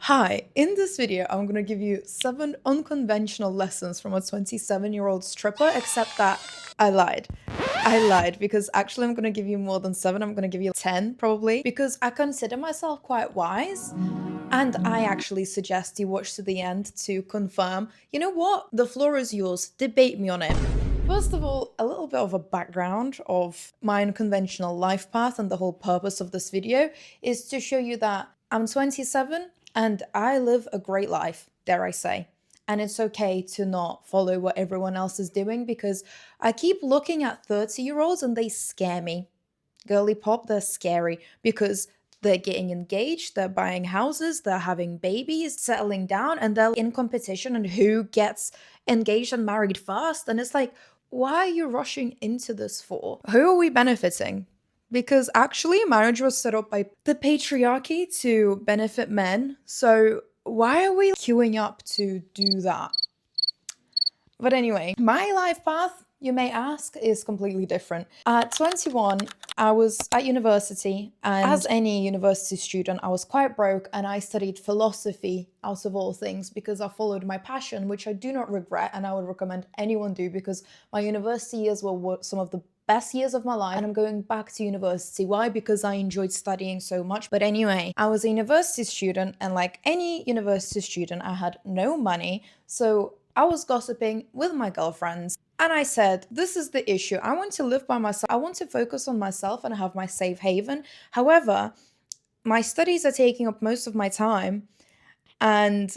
Hi, in this video, I'm going to give you 7 unconventional lessons from a 27-year-old stripper, except that I lied. I lied because actually I'm going to give you more than 7. I'm going to give you 10 probably because I consider myself quite wise. And I actually suggest you watch to the end to confirm. You know what? The floor is yours. Debate me on it. First of all, a little bit of a background of my unconventional life path, and the whole purpose of this video is to show you that I'm 27 and I live a great life, dare I say. And it's okay to not follow what everyone else is doing because I keep looking at 30-year-olds and they scare me. Girly pop, they're scary because they're getting engaged, they're buying houses, they're having babies, settling down, and they're in competition on who gets engaged and married first. And it's like, why are you rushing into this for? Who are we benefiting? Because actually, marriage was set up by the patriarchy to benefit men. So why are we queuing up to do that? But anyway, my life path, you may ask, is completely different. At 21, I was at university, and as any university student, I was quite broke, and I studied philosophy out of all things because I followed my passion, which I do not regret, and I would recommend anyone do because my university years were some of the best years of my life, and I'm going back to university. Why? Because I enjoyed studying so much. But anyway, I was a university student, and like any university student, I had no money, so I was gossiping with my girlfriends, and I said, this is the issue. I want to live by myself. I want to focus on myself and have my safe haven. However, my studies are taking up most of my time, and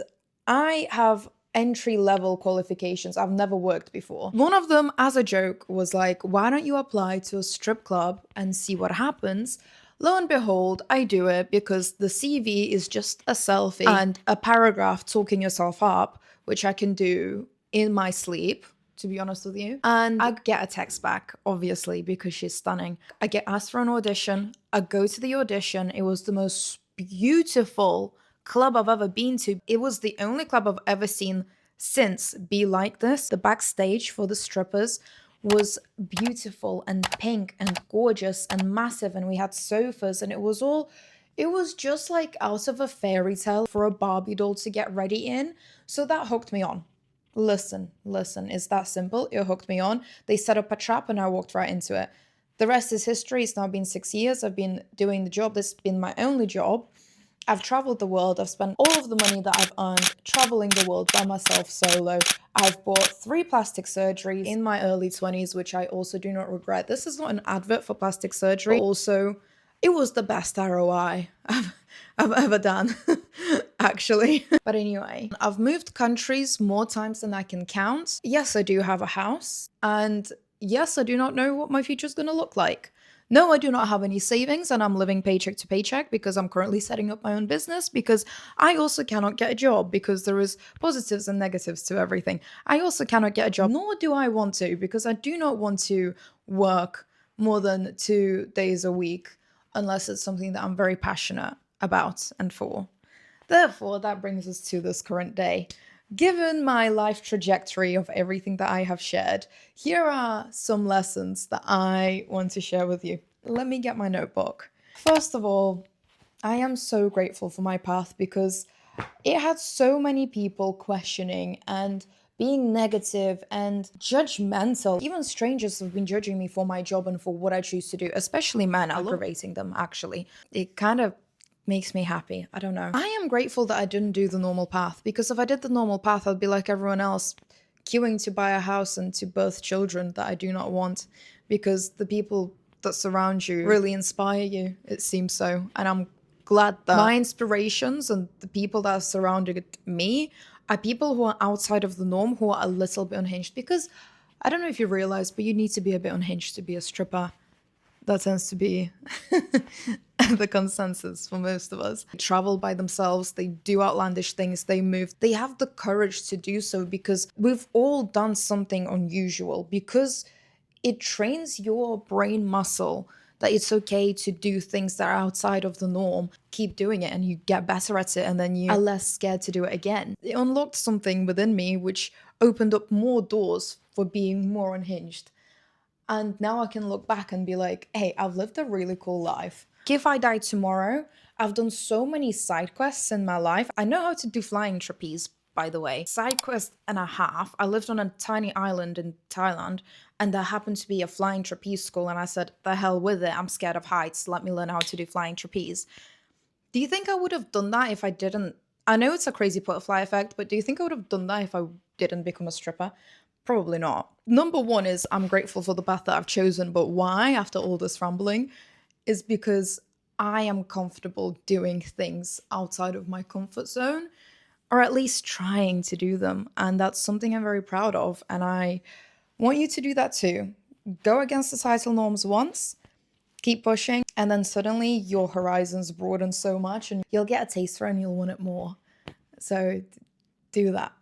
I have entry-level qualifications. I've never worked before. One of them, as a joke, was like, why don't you apply to a strip club and see what happens? Lo and behold, I do it because the CV is just a selfie and a paragraph talking yourself up, which I can do in my sleep, to be honest with you. And I get a text back, obviously, because she's stunning. I get asked for an audition. I go to the audition. It was the most beautiful club I've ever been to. It was the only club I've ever seen since be like this. The backstage for the strippers was beautiful and pink and gorgeous and massive, and we had sofas, and it was just like out of a fairy tale for a Barbie doll to get ready in. So that hooked me on. Listen, it's that simple. It hooked me on. They set up a trap and I walked right into it. The rest is history. It's now been 6 years. I've been doing the job. This has been my only job. I've traveled the world. I've spent all of the money that I've earned traveling the world by myself solo. I've bought 3 plastic surgeries in my early 20s, which I also do not regret. This is not an advert for plastic surgery. But also, it was the best ROI I've ever done, actually. But anyway, I've moved countries more times than I can count. Yes, I do have a house. And yes, I do not know what my future is going to look like. No, I do not have any savings, and I'm living paycheck to paycheck because I'm currently setting up my own business because I also cannot get a job because there is positives and negatives to everything. I also cannot get a job, nor do I want to, because I do not want to work more than 2 days a week unless it's something that I'm very passionate about and for. Therefore, that brings us to this current day. Given my life trajectory of everything that I have shared, here are some lessons that I want to share with you. Let me get my notebook. First of all, I am so grateful for my path because it had so many people questioning and being negative and judgmental. Even strangers have been judging me for my job and for what I choose to do, especially men, aggravating them, actually. It kind of makes me happy. I don't know. I am grateful that I didn't do the normal path, because if I did the normal path, I'd be like everyone else, queuing to buy a house and to birth children that I do not want, because the people that surround you really inspire you, it seems so. And I'm glad that my inspirations and the people that are surrounded me are people who are outside of the norm, who are a little bit unhinged, because I don't know if you realize, but you need to be a bit unhinged to be a stripper. That tends to be the consensus for most of us. They travel by themselves, they do outlandish things, they move. They have the courage to do so because we've all done something unusual, because it trains your brain muscle that it's okay to do things that are outside of the norm. Keep doing it and you get better at it, and then you are less scared to do it again. It unlocked something within me which opened up more doors for being more unhinged. And now I can look back and be like, hey, I've lived a really cool life. If I die tomorrow, I've done so many side quests in my life. I know how to do flying trapeze, by the way. Side quest and a half. I lived on a tiny island in Thailand, and there happened to be a flying trapeze school, and I said, the hell with it. I'm scared of heights. Let me learn how to do flying trapeze. Do you think I would have done that if I didn't? I know it's a crazy butterfly effect, but do you think I would have done that if I didn't become a stripper? Probably not. Number one is I'm grateful for the path that I've chosen, but why, after all this rambling, is because I am comfortable doing things outside of my comfort zone, or at least trying to do them. And that's something I'm very proud of. And I want you to do that too. Go against the societal norms once, keep pushing, and then suddenly your horizons broaden so much and you'll get a taste for it and you'll want it more. So do that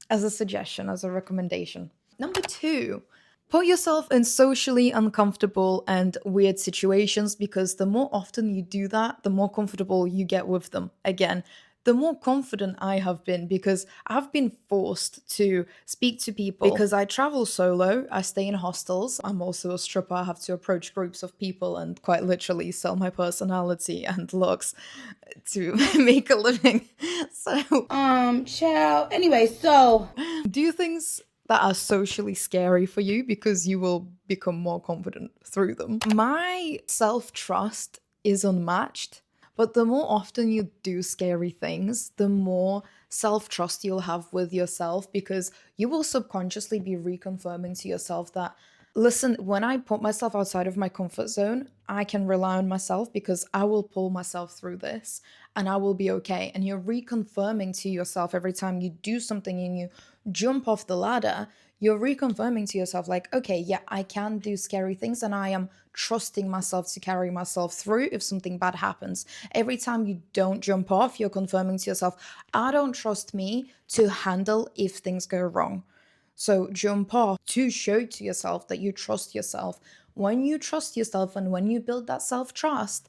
as a suggestion, as a recommendation. Number 2, put yourself in socially uncomfortable and weird situations, because the more often you do that, the more comfortable you get with them. Again, the more confident I have been, because I've been forced to speak to people because I travel solo, I stay in hostels. I'm also a stripper. I have to approach groups of people and quite literally sell my personality and looks to make a living. So, child. Anyway, so do things that are socially scary for you because you will become more confident through them. My self-trust is unmatched, but the more often you do scary things, the more self-trust you'll have with yourself, because you will subconsciously be reconfirming to yourself that, listen, when I put myself outside of my comfort zone, I can rely on myself because I will pull myself through this and I will be okay. And you're reconfirming to yourself every time you do something and you jump off the ladder, you're reconfirming to yourself, like, okay, yeah, I can do scary things and I am trusting myself to carry myself through if something bad happens. Every time you don't jump off, you're confirming to yourself, I don't trust me to handle if things go wrong. So jump off to show to yourself that you trust yourself. When you trust yourself and when you build that self-trust,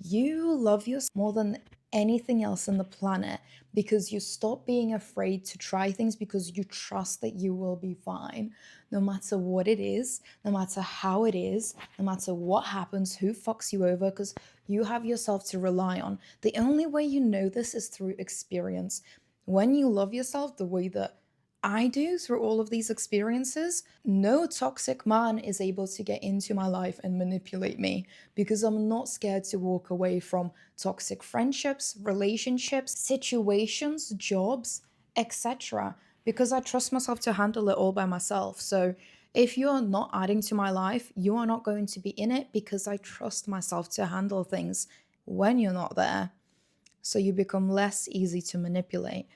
you love yourself more than anything else on the planet, because you stop being afraid to try things because you trust that you will be fine. No matter what it is, no matter how it is, no matter what happens, who fucks you over, because you have yourself to rely on. The only way you know this is through experience. When you love yourself the way that I do through all of these experiences, no toxic man is able to get into my life and manipulate me, because I'm not scared to walk away from toxic friendships, relationships, situations, jobs, etc. because I trust myself to handle it all by myself. So if you're not adding to my life, you are not going to be in it, because I trust myself to handle things when you're not there. So you become less easy to manipulate.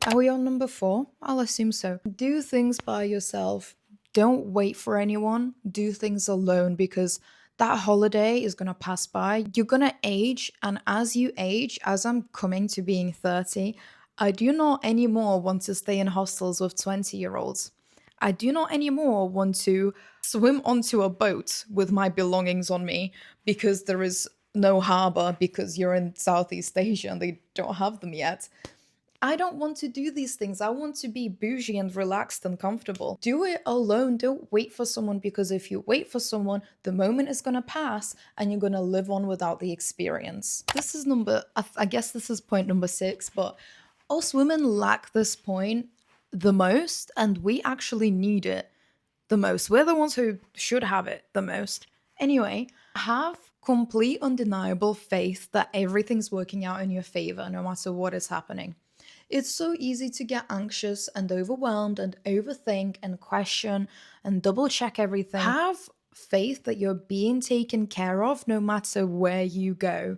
Are we on number 4? I'll assume so. Do things by yourself. Don't wait for anyone. Do things alone, because that holiday is going to pass by. You're going to age, and as you age, as I'm coming to being 30, I do not anymore want to stay in hostels with 20-year-olds. I do not anymore want to swim onto a boat with my belongings on me because there is no harbor, because you're in Southeast Asia and they don't have them yet. I don't want to do these things. I want to be bougie and relaxed and comfortable. Do it alone. Don't wait for someone, because if you wait for someone, the moment is going to pass and you're going to live on without the experience. This is I guess this is point number 6, but us women lack this point the most, and we actually need it the most. We're the ones who should have it the most. Anyway, have complete undeniable faith that everything's working out in your favor no matter what is happening. It's so easy to get anxious and overwhelmed and overthink and question and double check everything. Have faith that you're being taken care of no matter where you go.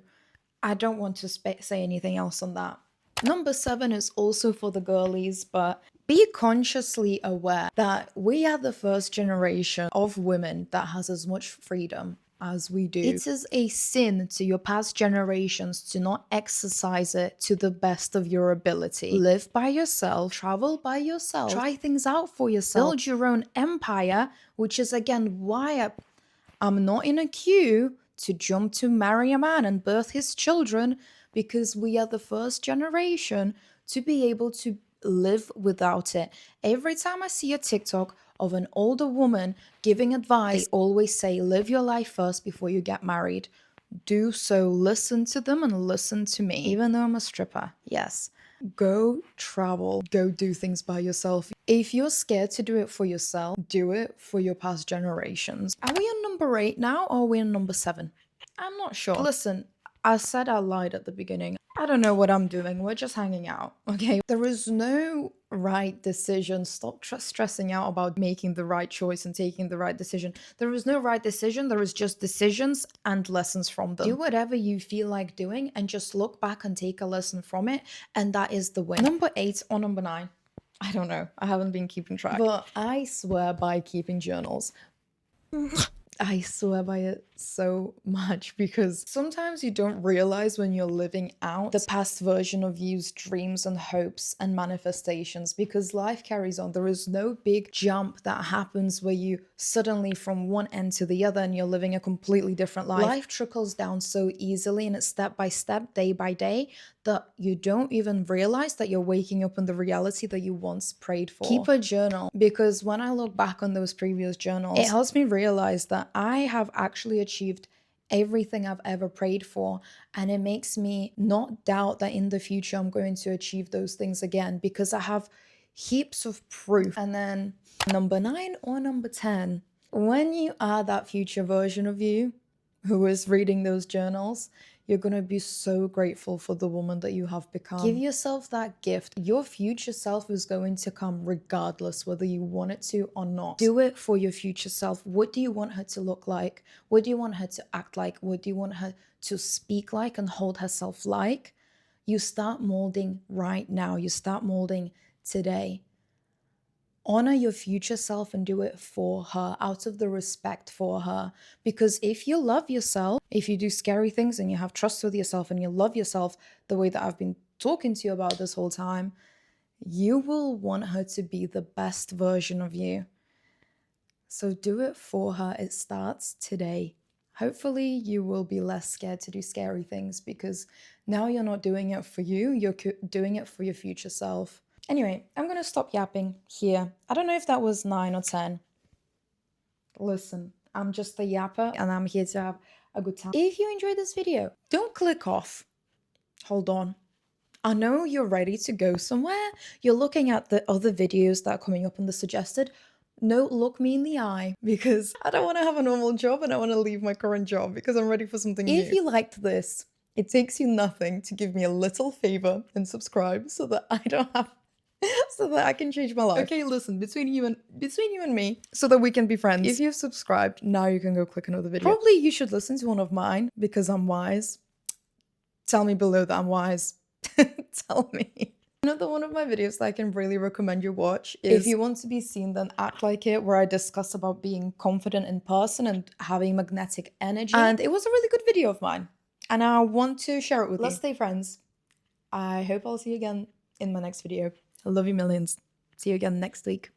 I don't want to say anything else on that. Number 7 is also for the girlies, but be consciously aware that we are the first generation of women that has as much freedom as we do. It is a sin to your past generations to not exercise it to the best of your ability. Live by yourself, travel by yourself, try things out for yourself, build your own empire, which is again why I'm not in a queue to jump to marry a man and birth his children, because we are the first generation to be able to live without it. Every time I see a TikTok of an older woman giving advice, they always say, live your life first before you get married. do so. Listen to them and listen to me. Even though I'm a stripper, yes. Go travel, go do things by yourself. If you're scared to do it for yourself, do it for your past generations. Are we on number 8 now or are we on number 7? I'm not sure. Listen, I said I lied at the beginning. I don't know what I'm doing. We're just hanging out, okay? There is no right decision. Stop stressing out about making the right choice and taking the right decision. There is no right decision. There is just decisions and lessons from them. Do whatever you feel like doing and just look back and take a lesson from it. And that is the win. Number 8 or number 9? I don't know. I haven't been keeping track. But I swear by keeping journals. I swear by it so much because sometimes you don't realize when you're living out the past version of you's dreams and hopes and manifestations, because life carries on. There is no big jump that happens where you suddenly from one end to the other and you're living a completely different life. Life trickles down so easily and it's step by step, day by day, that you don't even realize that you're waking up in the reality that you once prayed for. Keep a journal, because when I look back on those previous journals, it helps me realize that I have actually achieved everything I've ever prayed for, and it makes me not doubt that in the future I'm going to achieve those things again, because I have heaps of proof. And then number 9 or number 10, when you are that future version of you who is reading those journals, you're going to be so grateful for the woman that you have become. Give yourself that gift. Your future self is going to come regardless whether you want it to or not. Do it for your future self. What do you want her to look like? What do you want her to act like? What do you want her to speak like and hold herself like? You start molding right now. You start molding today. Honor your future self and do it for her, out of the respect for her. Because if you love yourself, if you do scary things and you have trust with yourself and you love yourself the way that I've been talking to you about this whole time, you will want her to be the best version of you. So do it for her. It starts today. Hopefully you will be less scared to do scary things, because now you're not doing it for you, you're doing it for your future self. Anyway, I'm going to stop yapping here. I don't know if that was 9 or 10. Listen, I'm just a yapper and I'm here to have a good time. If you enjoyed this video, don't click off. Hold on. I know you're ready to go somewhere. You're looking at the other videos that are coming up on the suggested. No, look me in the eye, because I don't want to have a normal job and I want to leave my current job because I'm ready for something new. If you liked this, it takes you nothing to give me a little favor and subscribe so that I don't have so that I can change my life. Okay, listen, between you and me, so that we can be friends. If you've subscribed, now you can go click another video. Probably you should listen to one of mine because I'm wise. Tell me below that I'm wise. Tell me. Another one of my videos that I can really recommend you watch is If You Want to Be Seen, Then Act Like It, where I discuss about being confident in person and having magnetic energy. And it was a really good video of mine, and I want to share it with you. Let's stay friends. I hope I'll see you again in my next video. I love you millions. See you again next week.